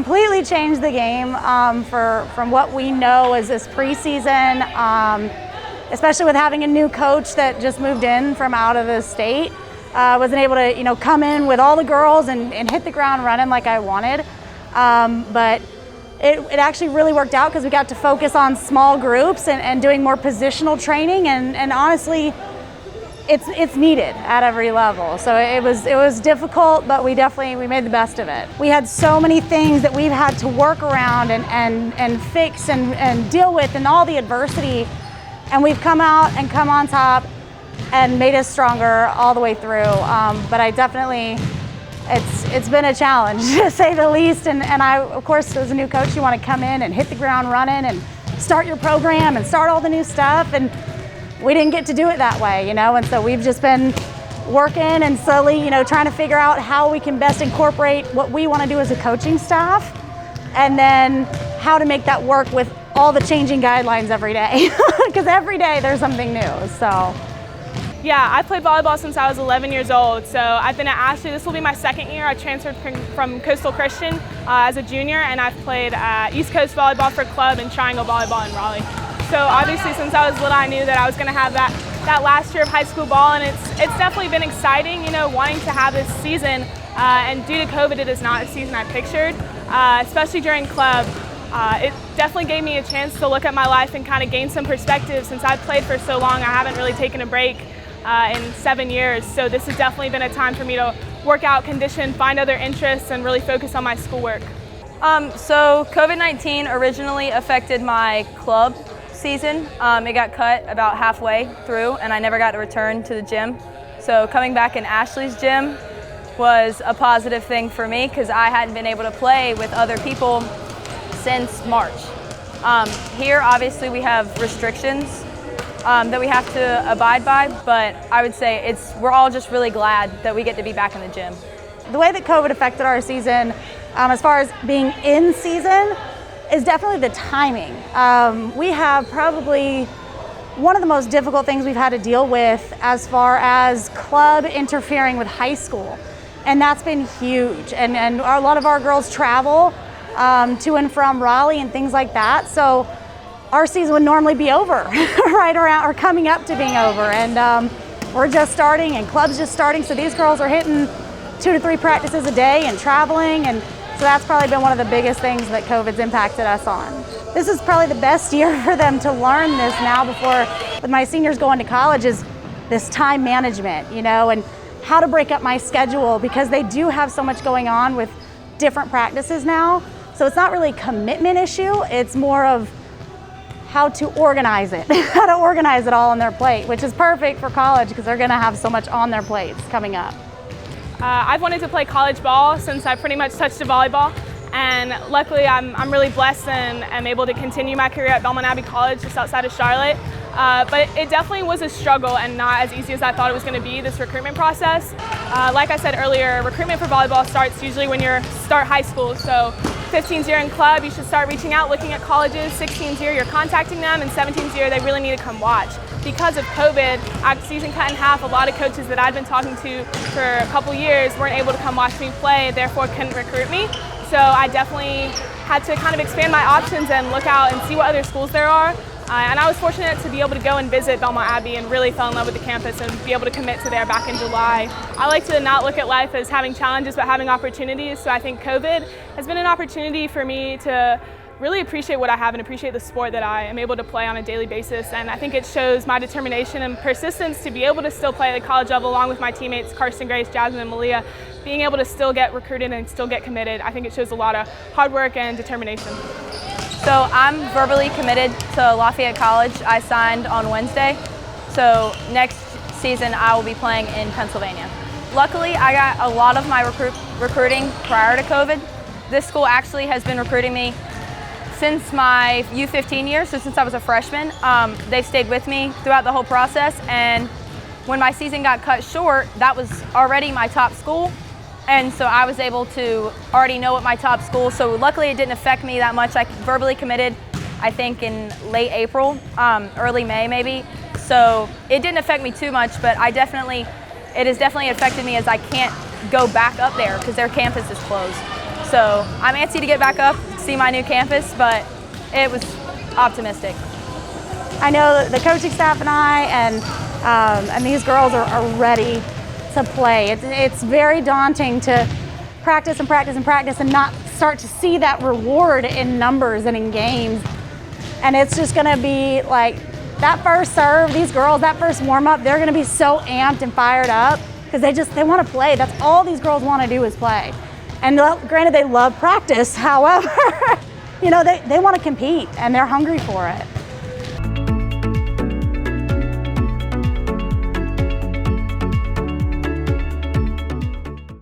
completely changed the game from what we know as this preseason, especially with having a new coach that just moved in from out of the state. Wasn't able to come in with all the girls and hit the ground running like I wanted. But it actually really worked out because we got to focus on small groups and doing more positional training, and honestly, it's needed at every level. So it was difficult, but we made the best of it. We had so many things that we've had to work around and fix and deal with, and all the adversity, and we've come out and come on top and made us stronger all the way through. But it's been a challenge to say the least. And I, of course, as a new coach, you want to come in and hit the ground running and start your program and start all the new stuff. And we didn't get to do it that way, And so we've just been working and slowly, trying to figure out how we can best incorporate what we want to do as a coaching staff, and then how to make that work with all the changing guidelines every day, because every day there's something new. So. Yeah, I've played volleyball since I was 11 years old, so I've been at Ashley. This will be my second year. I transferred from Coastal Christian as a junior, and I've played East Coast Volleyball for Club and Triangle Volleyball in Raleigh. So obviously, since I was little, I knew that I was going to have that last year of high school ball, and it's definitely been exciting, wanting to have this season. And due to COVID, it is not a season I pictured, especially during Club. It definitely gave me a chance to look at my life and kind of gain some perspective. Since I've played for so long, I haven't really taken a break in 7 years. So this has definitely been a time for me to work out, condition, find other interests, and really focus on my schoolwork. So COVID-19 originally affected my club season. It got cut about halfway through, and I never got to return to the gym. So coming back in Ashley's gym was a positive thing for me because I hadn't been able to play with other people since March. Here, obviously, we have restrictions that we have to abide by, but I would say we're all just really glad that we get to be back in the gym. The way that COVID affected our season, as far as being in season, is definitely the timing. We have probably one of the most difficult things we've had to deal with as far as club interfering with high school, and that's been huge. And a lot of our girls travel to and from Raleigh and things like that, so our season would normally be over right around or coming up to being over, and we're just starting and club's just starting, so these girls are hitting 2 to 3 practices a day and traveling, and so that's probably been one of the biggest things that COVID's impacted us on. This is probably the best year for them to learn this now before, with my seniors going to college, is this time management, and how to break up my schedule, because they do have so much going on with different practices now. So it's not really a commitment issue, it's more of how to organize it, how to organize it all on their plate, which is perfect for college because they're gonna have so much on their plates coming up. I've wanted to play college ball since I pretty much touched a volleyball, and luckily I'm really blessed and am able to continue my career at Belmont Abbey College just outside of Charlotte. But it definitely was a struggle and not as easy as I thought it was going to be, this recruitment process. Like I said earlier, recruitment for volleyball starts usually when you start high school. So 15th year in club, you should start reaching out, looking at colleges. 16th year, you're contacting them, and 17th year, they really need to come watch. Because of COVID, our season cut in half, a lot of coaches that I've been talking to for a couple years weren't able to come watch me play, therefore couldn't recruit me. So I definitely had to kind of expand my options and look out and see what other schools there are. And I was fortunate to be able to go and visit Belmont Abbey and really fell in love with the campus and be able to commit to there back in July. I like to not look at life as having challenges but having opportunities, so I think COVID has been an opportunity for me to really appreciate what I have and appreciate the sport that I am able to play on a daily basis. And I think it shows my determination and persistence to be able to still play at the college level along with my teammates Karsten, Grace, Jasmine, and Malia, being able to still get recruited and still get committed. I think it shows a lot of hard work and determination. So I'm verbally committed to Lafayette College. I signed on Wednesday. So next season I will be playing in Pennsylvania. Luckily, I got a lot of my recruiting prior to COVID. This school actually has been recruiting me since my U15 year, so since I was a freshman. They've stayed with me throughout the whole process, and when my season got cut short, that was already my top school. And so I was able to already know what my top school, so luckily it didn't affect me that much. I verbally committed, I think in late April, early May maybe. So it didn't affect me too much, but it has definitely affected me as I can't go back up there because their campus is closed. So I'm antsy to get back up, see my new campus, but it was optimistic. I know the coaching staff and I and these girls are ready to play. It's very daunting to practice and practice and practice and not start to see that reward in numbers and in games. And it's just gonna be like that first serve, these girls, that first warm up, they're gonna be so amped and fired up because they wanna play. That's all these girls wanna do is play. And granted, they love practice, however, you know, they wanna compete and they're hungry for it.